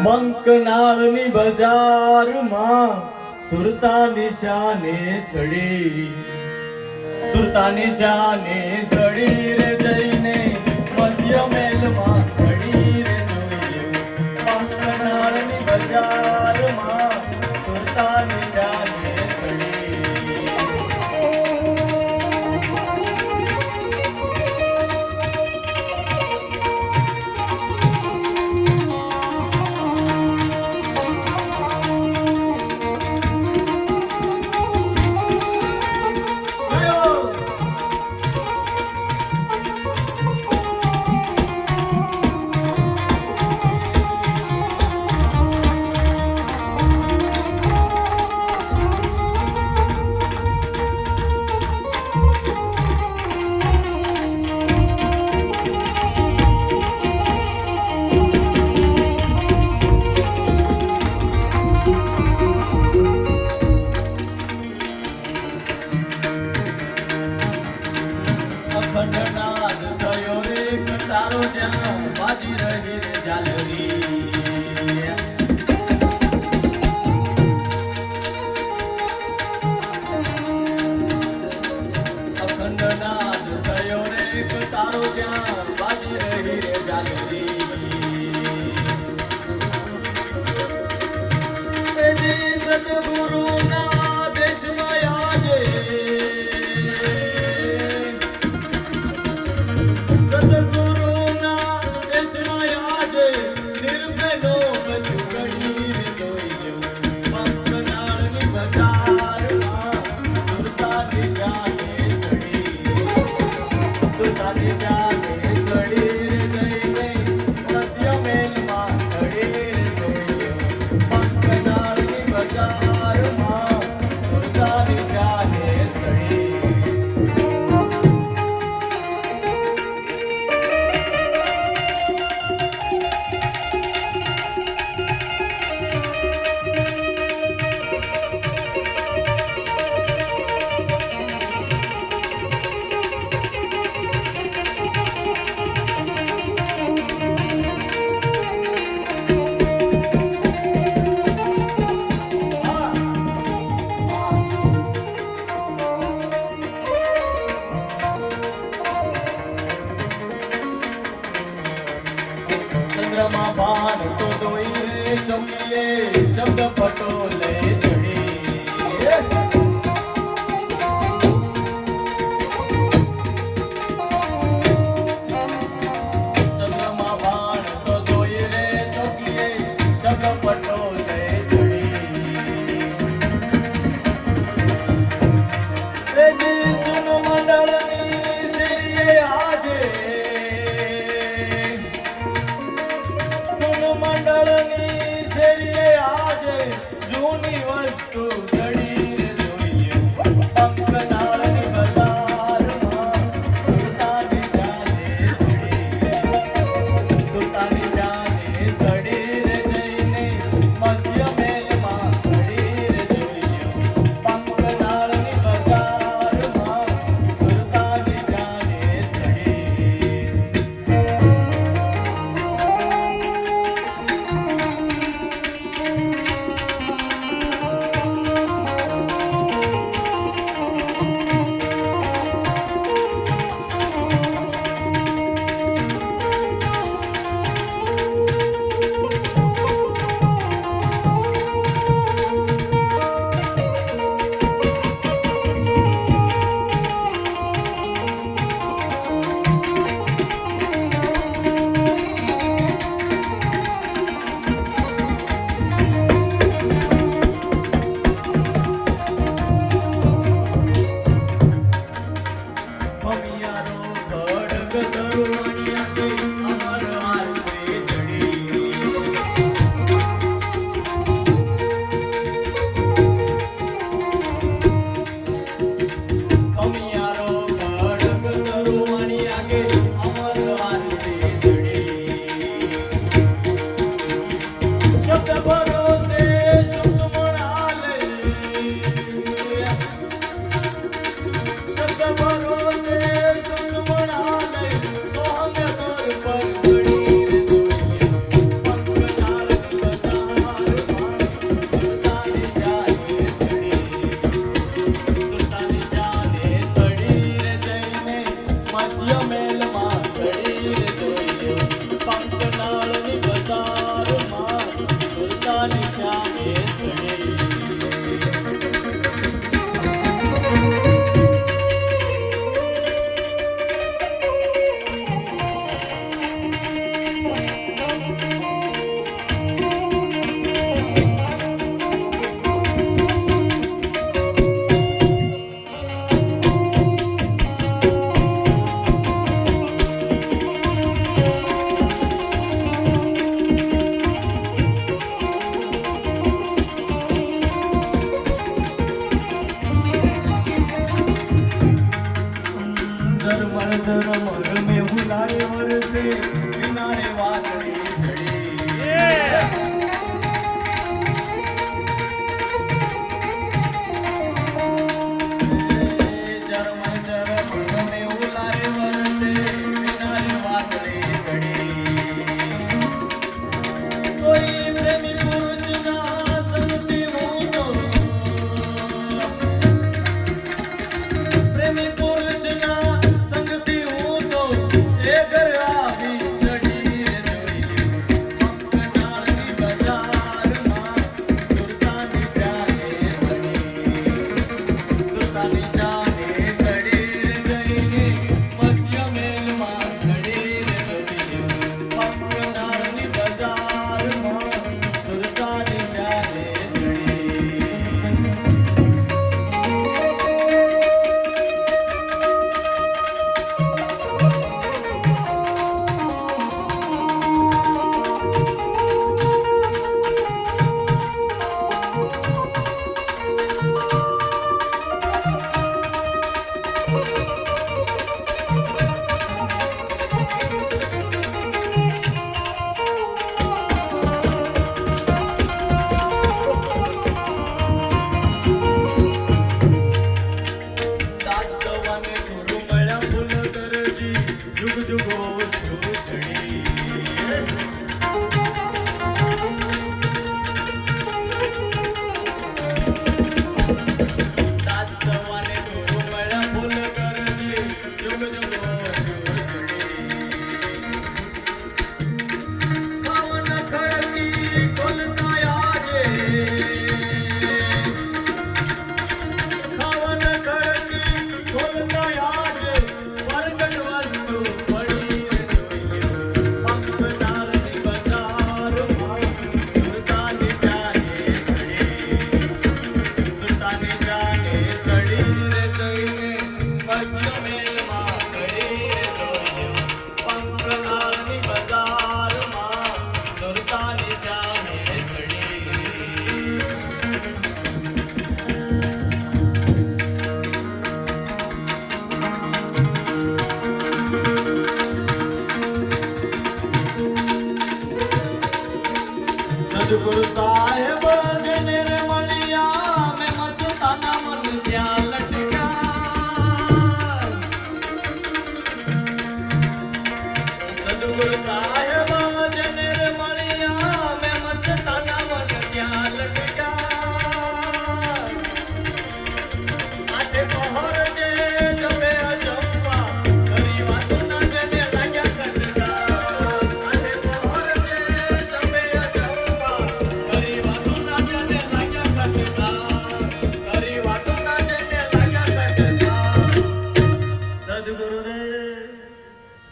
બંકનાળની બજારમાં સુરતા નિશાને સડી, સુરતા નિશાને સડી રે જઈને મધ્ય મેલમાં પડી રે જોયું. બંકનાળની બજારમાં સુરતા નિશાને સડી. અખંડનાદ થયો રે તારો જ્યાં બાજી રહી રે ઝાલરી. અખંડનાદ થયો રે તારો જ્યાં બાજી રહી રે ઝાલરી. સદગુરુના દેશમાં આજે સદગુરુના દેશમાં આજે નિર્ભયનો બધું ઘડી રે જોઈ. બંકનાળની બજારમાં સુરતા નિશાને સડી, સુરતા નિશાને સડી રે જઈને મધ્ય મેલમાં પડી રે જોયું. બંકનાળની બજારમાં સુરતા નિશાને સડી. ચંદ્રમાં ભાન તો દોઈ રે ચોકીએ શબ્દ પટોલે ચડી. ચંદ્રમાં ભાન તો દોઈ રે ચોકીએ શબ્દ પટોલે ચડી. મંડળની શેરીએ આજે મંડળની શેરીએ આજે જૂની વસ્તુ ઘડી રે જોઈએ. બંકનાળની બજારમાં સુરતા નિશાને સડી, સુરતા નિશાને સડી રે જઈને મધ્ય મેલમાં પડી રે જોઈએ. બંકનાળની બજારમાં સુરતા નિશાને સડી. ધર્મ રમે ભૂલારે વરસે કિનારે વાદળી ચડી ધર્મ રમે ભૂલારે વરસે કિનારે વાદળી ચડી કોઈ પ્રેમી પુરુષના સંગથી હું તો પ્રેમી પુરુષના સંગથી હું તો એ ઘર આવી ચડી કંકનાળની બજારમાં સુરતાની શાને સડી જઈને મધ્ય મેલમાં ચડી કંકનાળની બજારમાં સુરતાની શાને સડી દાસવાને ગુરુ મળ્યા ફૂલ કરજી જુગ જુગો છૂટડી દાસવાને ગુરુ મળ્યા ફૂલ કરજી જુગ જુગો છૂટડી ખાવન ખડકી ખોલતા આજે ખાવન ખડકી ખોલતા આજે પ્રગટ વસ્તુ પડી પંકનાળની બજારમાં સુરતાની શાને સડી રે જઈને મધ્ય મેલમાં ચડી રે પંકનાળની બજારમાં સુરતાની શાને સડી સદગુરુ સાહેબ જેને રે મળ્યા મેં મસ્તાના મન ત્યાં લટક્યા સદગુરુ સાહેબ જેને રે મળ્યા મેં મસ્તાના મન ત્યાં લટક્યા આઠે પહોર જે જમે અજંપા ઘરી વાતો ના જેને લાગ્યા કંટા આઠે પહોર જે જમે અજંપા ઘરી વાતો ના જેને લાગ્યા કંટા ઘરી વાતો ના જેને લાગ્યા કંટા સદગુરુ